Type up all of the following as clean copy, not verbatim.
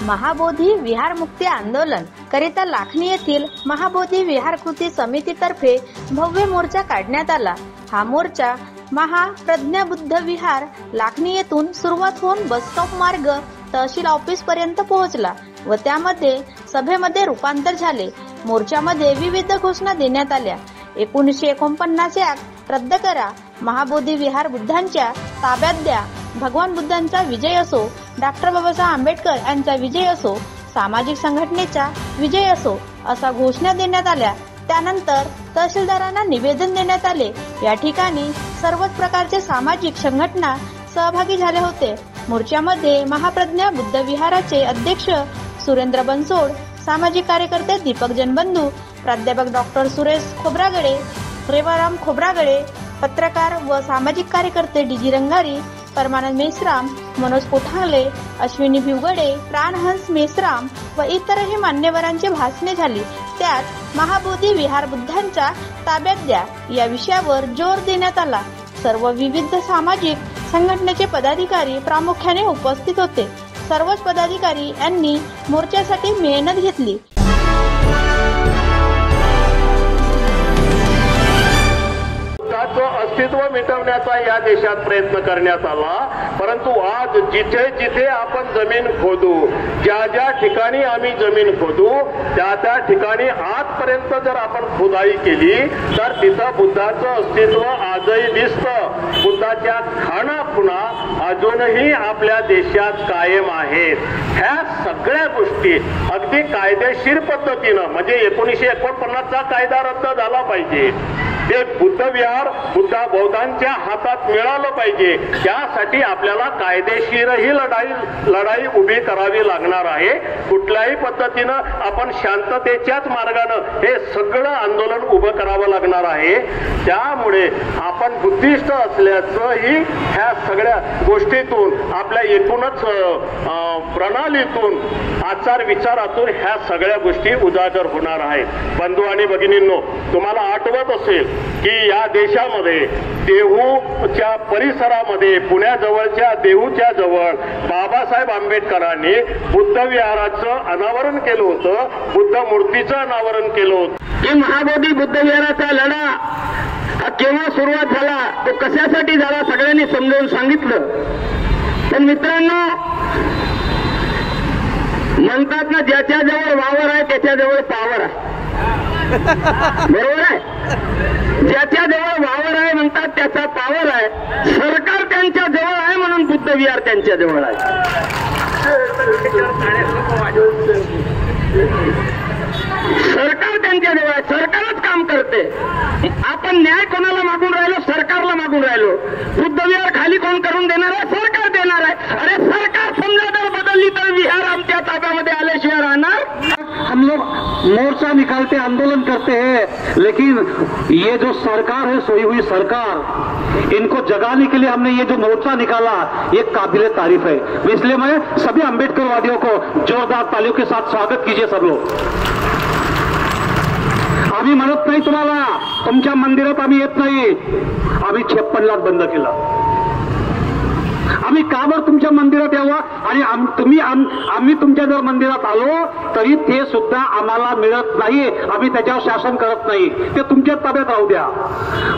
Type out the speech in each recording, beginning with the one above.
महाबोधी विहार मुक्ती आंदोलन करिता लाखनी येथील महाबोधी विहार कृती समितीतर्फे भव्य मोर्चा काढण्यात आला। हा मोर्चा महाप्रज्ञाबुद्ध विहार लाखनी येथून सुरुवात होऊन बस स्टॉप मार्ग तहसील ऑफिस पर्यंत पोहोचला व त्यामध्ये सभेमध्ये रूपांतर झाले। मोर्चामध्ये विविध घोषणा देण्यात आल्या। 1949 ऍक्ट रद्द करा, महाबोधी विहार बुद्धांच्या ताब्यात द्या, भगवान बुद्धांचा विजय असो, डॉक्टर बाबासाहेब आंबेडकर यांचा विजय असो, सामाजिक संघटनेचा विजय असो असा घोषणा देण्यात आल्या। त्यानंतर तहसीलदारांना निवेदन देण्यात आले। या ठिकाणी सर्वच प्रकारचे सामाजिक संघटना सहभागी झाले होते। मोर्चामध्ये महाप्रज्ञा बुद्ध विहाराचे अध्यक्ष सुरेंद्र बनसोड, सामाजिक कार्यकर्ते दीपक जनबंधू, प्राध्यापक डॉक्टर सुरेश खोब्रागडे, रेवाराम खोब्रागडे, पत्रकार व सामाजिक कार्यकर्ते डीजी रंगारी, परमानंद मेश्राम, मनोज कोठांगले, अश्विनी भिवगडे, प्राणहंस मेश्राम व इतरही मान्यवरांची भाषणे झाली। त्यात महाबोधी विहार बुद्धांच्या ताब्यात द्या या विषयावर जोर देण्यात आला। सर्व विविध सामाजिक संघटनेचे पदाधिकारी प्रामुख्याने उपस्थित होते। सर्वच पदाधिकारी यांनी मोर्चासाठी मेहनत घेतली। अस्तित्व मिटवण्याचा या देशात प्रयत्न करण्यात आला, परंतु आज जिथे जिथे आपण जमीन खोदू, ज्या ज्या ठिकाणी आम्ही जमीन खोदू त्या त्या ठिकाणी आजपर्यंत जर आपण खुदाई केली तर तिथं बुद्धाचं अस्तित्व आजही दिसतं। बुद्धाच्या खाणा खुणा अजूनही आपल्या देशात कायम आहेत। ह्या सगळ्या गोष्टी अगदी कायदेशीर पद्धतीनं म्हणजे 1949चा कायदा रद्द झाला पाहिजे। ते बुद्ध विहार बुद्धा बौद्धांच्या हातात मिळालं पाहिजे। त्यासाठी आपल्याला कायदेशीरही लढाई उभी करावी लागणार आहे। कुठल्याही पद्धतीनं आपण शांततेच्याच मार्गानं हे सगळं आंदोलन उभं करावं लागणार आहे। त्यामुळे आपण बुद्धिस्ट असल्याचंही ह्या सगळ्या गोष्टीतून आपल्या एकूणच प्रणालीतून आचार विचारातून ह्या सगळ्या गोष्टी उजागर होणार आहेत। बंधू आणि भगिनींनो, तुम्हाला आठवत असेल की या देशामध्ये देहूच्या परिसरामध्ये पुण्याजवळच्या देहूच्या जवळ बाबासाहेब आंबेडकरांनी बुद्ध विहाराचं अनावरण केलं होतं, बुद्ध मूर्तीचं अनावरण केलं होतं। की महाबोधी बुद्ध विहाराचा लढा हा केव्हा सुरुवात झाला, तो कशासाठी झाला सगळ्यांनी समजावून सांगितलं। पण मित्रांनो, म्हणतात ना, ज्याच्या जवळ वावर आहे त्याच्याजवळ पावर आहे, बरोबर आहे? ज्याच्या जवळ वावर आहे म्हणतात त्याचा पावर आहे। सरकार त्यांच्या जवळ आहे म्हणून बुद्ध विहार त्यांच्या जवळ आहे। सरकार त्यांच्या जवळ आहे, सरकारच काम करते। आपण न्याय कोणाला मागून राहिलो? सरकारला मागून राहिलो। बुद्ध विहार खाली कोण करून देणार आहे? सरकार देणार आहे। अरे सरकार समजा जर बदलली तर विहार आमच्या ताब्यामध्ये आल्याशिवाय राहणार? हम लोग मोर्चा निकालते, आंदोलन करते हैं, लेकिन ये जो सरकार है, सोई हुई सरकार, इनको जगाने के लिए हमने ये जो मोर्चा निकाला ये काबिले तारीफ है। इसलिए मैं सभी अम्बेडकरवादियों को जोरदार तालियों के साथ स्वागत कीजिए सब लोग। आम्ही म्हणत नाही तुम्हाला तुमच्या मंदिरात आम्ही येत नाही, आम्ही 56 लाख बंद केला। आम्ही का बरं तुमच्या मंदिरात यावं आणि आम्ही तुमच्या जर मंदिरात आलो तरी ते सुद्धा आम्हाला मिळत नाही, आम्ही त्याच्यावर शासन करत नाही, ते तुमच्या ताब्यात राहू द्या।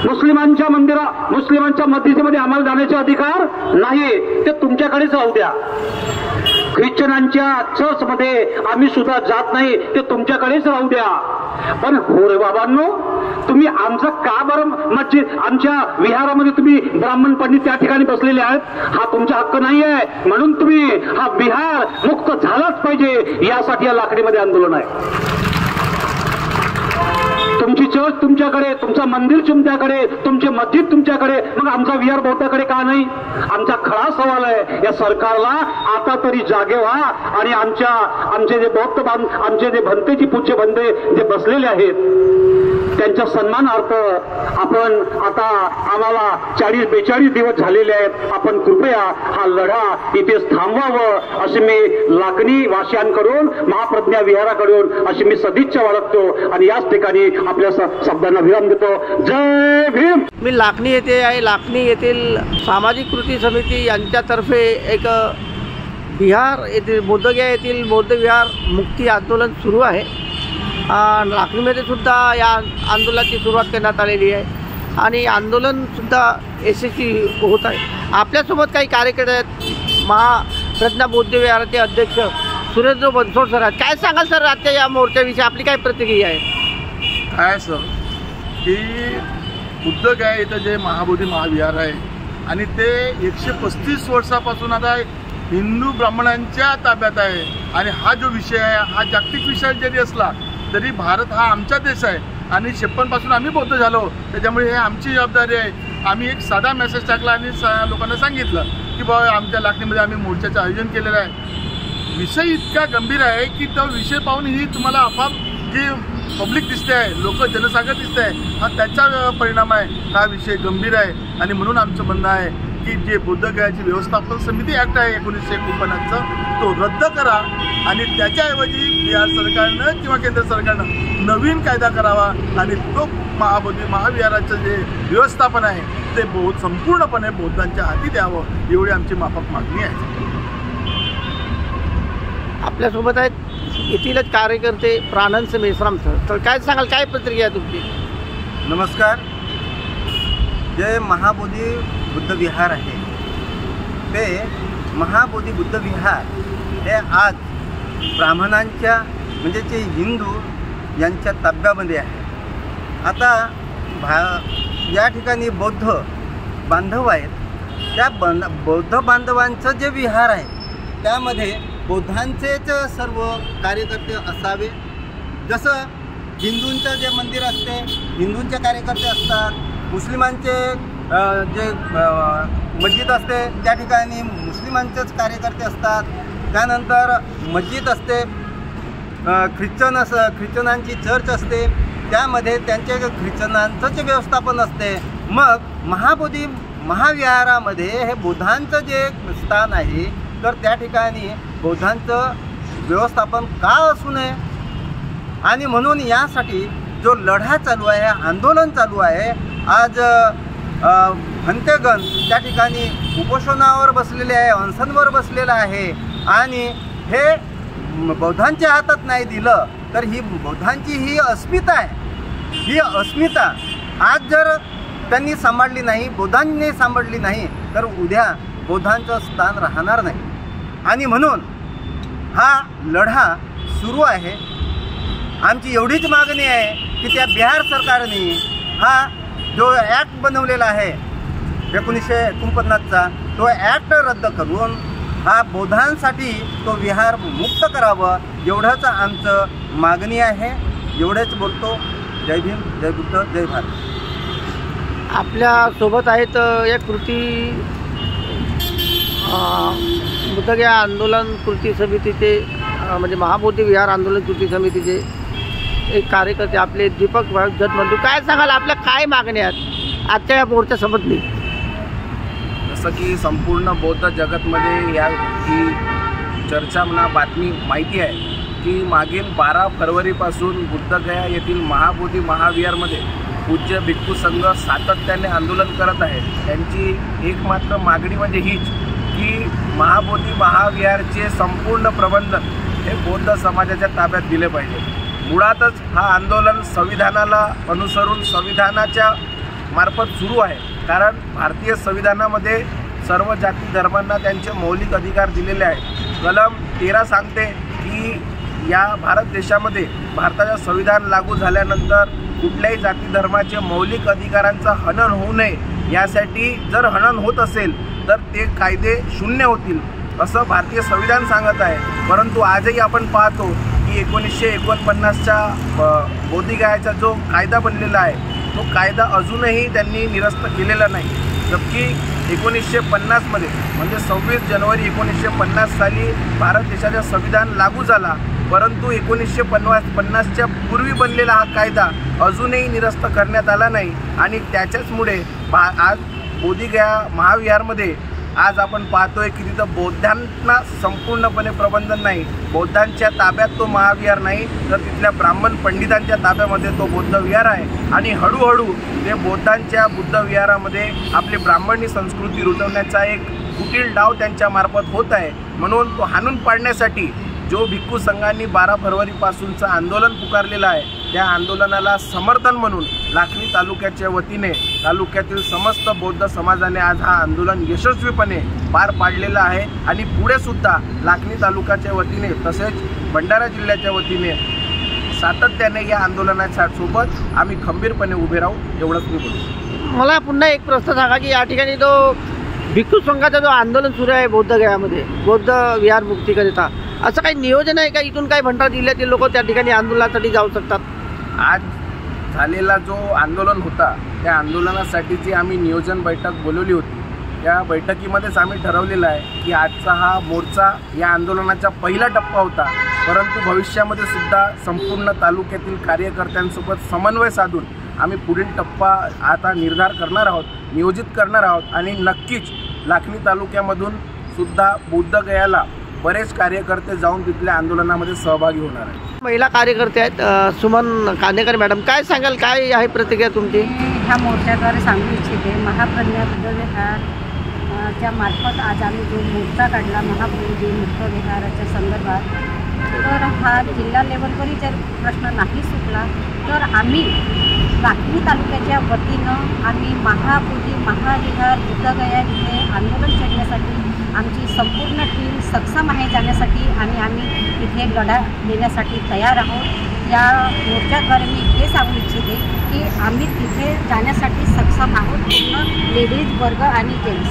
मुस्लिमांच्या मुस्लिमांच्या मस्जिदीमध्ये आम्हाला जाण्याचा अधिकार नाही, ते तुमच्याकडेच राहू द्या। ख्रिश्चनांच्या चर्चमध्ये आम्ही सुद्धा जात नाही, ते तुमच्याकडेच राहू द्या। पण हो रे बाबांनो, तुम्ही आमचं का बरं मस्जिद आमच्या विहारामध्ये तुम्ही ब्राह्मण पंडित त्या ठिकाणी बसलेले आहेत, हा तुमचा हक्क नाही आहे, म्हणून तुम्ही हा विहार मुक्त झालाच पाहिजे यासाठी या लाकडीमध्ये आंदोलन आहे। तुमची चर्च तुमच्याकडे, तुमचं मंदिर तुमच्याकडे, तुमचे मस्जिद तुमच्याकडे, मग आमचा विहार बौद्धाकडे का नाही? आमचा खरा सवाल आहे या सरकारला, आता तरी जागे व्हा आणि आमचे जे बौद्ध आमचे जे भंतेची पूज्य भंते जे बसलेले आहेत त्यांच्या सन्मानार्थ आपण आता आम्हाला 40-42 दिवस झालेले आहेत, आपण कृपया हा लढा इथेच थांबवावं अशी मी लाखनी वासियांकडून, महाप्रज्ञा विहाराकडून अशी मी सदिच्छा बाळगतो आणि याच ठिकाणी आपल्या शब्दांना विराम देतो। जय भीम। मी लाखनी येथे आहे। लाखनी येथील सामाजिक कृती समिती यांच्यातर्फे एक बिहार येथील बोधगया येथील बौद्ध विहार मुक्ती आंदोलन सुरू आहे. लाखनीमध्ये सुद्धा या आंदोलनाची सुरुवात करण्यात आलेली आहे आणि आंदोलनसुद्धा यशस्वी होत आहे. आपल्यासोबत काही कार्यकर्ते आहेत. महाप्रज्ञा बौद्ध विहाराचे अध्यक्ष सुरेंद्र बनसोड सर आहेत. काय सांगाल सर आजच्या या मोर्चाविषयी आपली काय प्रतिक्रिया आहे? काय सर की बुद्धगया इथं जे महाबोधी महाविहार आहे आणि ते 135 वर्षापासून आता हिंदू ब्राह्मणांच्या ताब्यात आहे आणि हा जो विषय आहे हा जागतिक विषय जरी असला तरी भारत हा आमचा देश आहे आणि 56 पासून आम्ही बौद्ध झालो, त्याच्यामुळे हे आमची जबाबदारी आहे. आम्ही एक साधा मेसेज टाकला आणि लोकांना सांगितलं की बाबा आमच्या लाखनीमध्ये आम्ही मोर्चाचं आयोजन केलेलं आहे. विषय इतका गंभीर आहे की तो विषय पाहून ही तुम्हाला आपाप जी पब्लिक दिसते आहे, लोक जनसागर दिसते आहे, हा त्याचा परिणाम आहे. हा विषय गंभीर आहे आणि म्हणून आमचं म्हणणं आहे की जे बोधगयाची व्यवस्थापन समिती ॲक्ट आहे 1949चा तो रद्द करा आणि त्याच्याऐवजी बिहार सरकारनं किंवा केंद्र सरकारनं नवीन कायदा करावा आणि तो महाबोधी महाविहाराचं जे व्यवस्थापन आहे ते संपूर्णपणे बौद्धांच्या हाती द्यावं एवढी आमची माफक मागणी आहे. आपल्यासोबत आहेत येथीलच कार्यकर्ते प्राणंद मेश्राम सर. तर काय सांगाल, काय प्रतिक्रिया आहे तुमची? नमस्कार. जे महाबोधी बुद्ध विहार आहे ते महाबोधी बुद्ध विहार हे आज ब्राह्मणांच्या म्हणजे जे हिंदू यांच्या ताब्यामध्ये आहे. आता या ठिकाणी बौद्ध बांधव आहेत. त्या बौद्ध बांधवांचं जे विहार आहे त्यामध्ये बौद्धांचेच सर्व कार्यकर्ते असावे. जसं हिंदूंचं जे मंदिर असते हिंदूंचे कार्यकर्ते असतात, मुस्लिमांचे जे मस्जिद असते त्या ठिकाणी मुस्लिमांचेच कार्यकर्ते असतात. त्यानंतर मस्जिद असते, ख्रिश्चनांची चर्च असते त्यामध्ये त्यांचे ख्रिश्चनांचं जे व्यवस्थापन असते. मग महाबोधी महाविहारामध्ये हे बौद्धांचं जे स्थान आहे तर त्या ठिकाणी बौद्धांचं व्यवस्थापन का असू नये आणि म्हणून यासाठी जो लढा चालू आहे, आंदोलन चालू आहे. आज भंतेगण त्या ठिकाणी उपोषणावर बसलेले आहे, अनशनवर बसलेलं आहे आणि हे बौद्धांच्या हातात नाही दिलं तर ही बौद्धांची ही अस्मिता आहे. ही अस्मिता आज जर त्यांनी सांभाळली नाही, बौद्धांनी सांभाळली नाही तर उद्या बौद्धांचं स्थान राहणार नाही आणि म्हणून हा लढा सुरू आहे. आमची एवढीच मागणी आहे की त्या बिहार सरकारने हा जो ॲक्ट बनवलेला आहे 1949चा तो ॲक्ट रद्द करून हा बौद्धांसाठी तो विहार मुक्त करावं एवढंच आमचं मागणी आहे. एवढेच बोलतो. जय भीम, जय बुद्ध, जय भारत. आपल्यासोबत आहेत एक कृती बुद्धगया आंदोलन कृती समितीचे म्हणजे महाबोधी विहार आंदोलन कृती समितीचे एक कार्यकर्ते आपले दीपक जगबंधू. काय सांगाल, आपल्या काय मागण्या आहेत आजच्या या मोर्चासंबंधी? जसं की संपूर्ण बौद्ध जगतमध्ये या ही चर्चा म्हणा बातमी माहिती आहे की मागील 12 फरवरीपासून बुद्धगया येथील महाबोधी महाविहारमध्ये पूज्य भिक्खू संघ सातत्याने आंदोलन करत आहे. त्यांची एकमात्र मागणी म्हणजे हीच की महाबोधी महाविहारचे संपूर्ण प्रबंधन हे बौद्ध समाजाच्या ताब्यात दिले पाहिजे. मुळातच हा आंदोलन संविधानाला अनुसरून संविधानाच्या मार्फत सुरू आहे. कारण भारतीय संविधानामध्ये सर्व जाती धर्मांना त्यांचे मौलिक अधिकार दिलेले आहेत. कलम 13 सांगते की या भारत देशामध्ये भारताचं संविधान लागू झाल्यानंतर कुठल्याही जाती धर्माचे मौलिक अधिकारांचं हनन होऊ नये यासाठी जर हनन होत असेल तर ते कायदे शून्य होतील असं भारतीय संविधान सांगत आहे. परंतु आजही आपण पाहतो की 1949च्या बोधगयाचा जो कायदा बनलेला आहे तो कायदा अजूनही त्यांनी निरस्त केलेला नाही. जबकी 1950मध्ये म्हणजे 26 जानेवारी 1950 साली भारत देशाचा संविधान लागू झाला, परंतु 1950च्या पूर्वी बनलेला हा कायदा अजूनही निरस्त करण्यात आला नाही आणि त्याच्याचमुळे आज बोधगया महाविहारमध्ये आज आपण पाहतोय की तिथं बौद्धांना संपूर्णपणे प्रबंधन नाही, बौद्धांच्या ताब्यात तो महाविहार नाही तर तिथल्या ब्राह्मण पंडितांच्या ताब्यामध्ये तो बौद्ध विहार आहे आणि हळूहळू ते बौद्धांच्या बुद्ध विहारामध्ये आपली ब्राह्मणी संस्कृती रुजवण्याचा एक कुटील डाव त्यांच्या मार्फत होत आहे, म्हणून तो हाणून पाडण्यासाठी जो भिक्खू संघांनी 12 फरवरीपासूनचं आंदोलन पुकारलेलं आहे, त्या आंदोलनाला समर्थन म्हणून लाखनी तालुक्याच्या वतीने तालुक्यातील समस्त बौद्ध समाजाने आज हा आंदोलन यशस्वीपणे पार पाडलेलं आहे आणि पुढे सुद्धा लाखनी तालुक्याच्या वतीने तसेच भंडारा जिल्ह्याच्या वतीने सातत्याने या आंदोलनाच्या सोबत आम्ही खंबीरपणे उभे राहू, एवढंच मी बोलतो. मला पुन्हा एक प्रश्न सांगा की या ठिकाणी जो भिक्खू संघाचा जो आंदोलन सुरू आहे बौद्धगयामध्ये बौद्ध विहार मुक्तीकरिता, असं काही नियोजन आहे का? इथून काही भंडारा जिल्ह्यातील लोक त्या ठिकाणी आंदोलनासाठी जाऊ शकतात? आज झालेला जो आंदोलन होता त्या आंदोलनासाठीची आम्ही नियोजन बैठक बोलवली होती. त्या बैठकीमध्येच आम्ही ठरवलेलं आहे की आजचा हा मोर्चा या आंदोलनाचा पहिला टप्पा होता, परंतु भविष्यामध्ये सुद्धा संपूर्ण तालुक्यातील कार्यकर्त्यांसोबत समन्वय साधून आम्ही पुढील टप्पा आता निर्धार करणार आहोत, नियोजित करणार आहोत आणि नक्कीच लाखनी तालुक्यामधून सुद्धा बौद्धगयाला बरेच कार्यकर्ते जाऊन तिथल्या आंदोलनामध्ये सहभागी होणार आहेत. महिला कार्यकर्ते आहेत सुमन कांदेकर मॅडम, काय सांगाल, काय आहे प्रतिक्रिया तुमची? ह्या मोर्चाद्वारे सांगू इच्छिते महाप्रज्ञा बुद्ध विहारच्या मार्फत आज आम्ही जो मोर्चा काढला महाबोधी मुक्त विहाराच्या संदर्भात, तर हा जिल्हा लेवलवरही जर प्रश्न नाही सुटला तर आम्ही लाखनी तालुक्याच्या वतीनं आम्ही महाबोधी महाविहार बुद्धगया इथे आंदोलन छेडण्यासाठी आमची संपूर्ण टीम सक्षम आहे जाण्यासाठी आणि आम्ही तिथे लढा देण्यासाठी तयार आहोत. या मोर्चाद्वारे मी हे सांगू इच्छिते की आम्ही तिथे जाण्यासाठी सक्षम आहोत, पूर्ण लेडीज वर्ग आणि जेंट्स.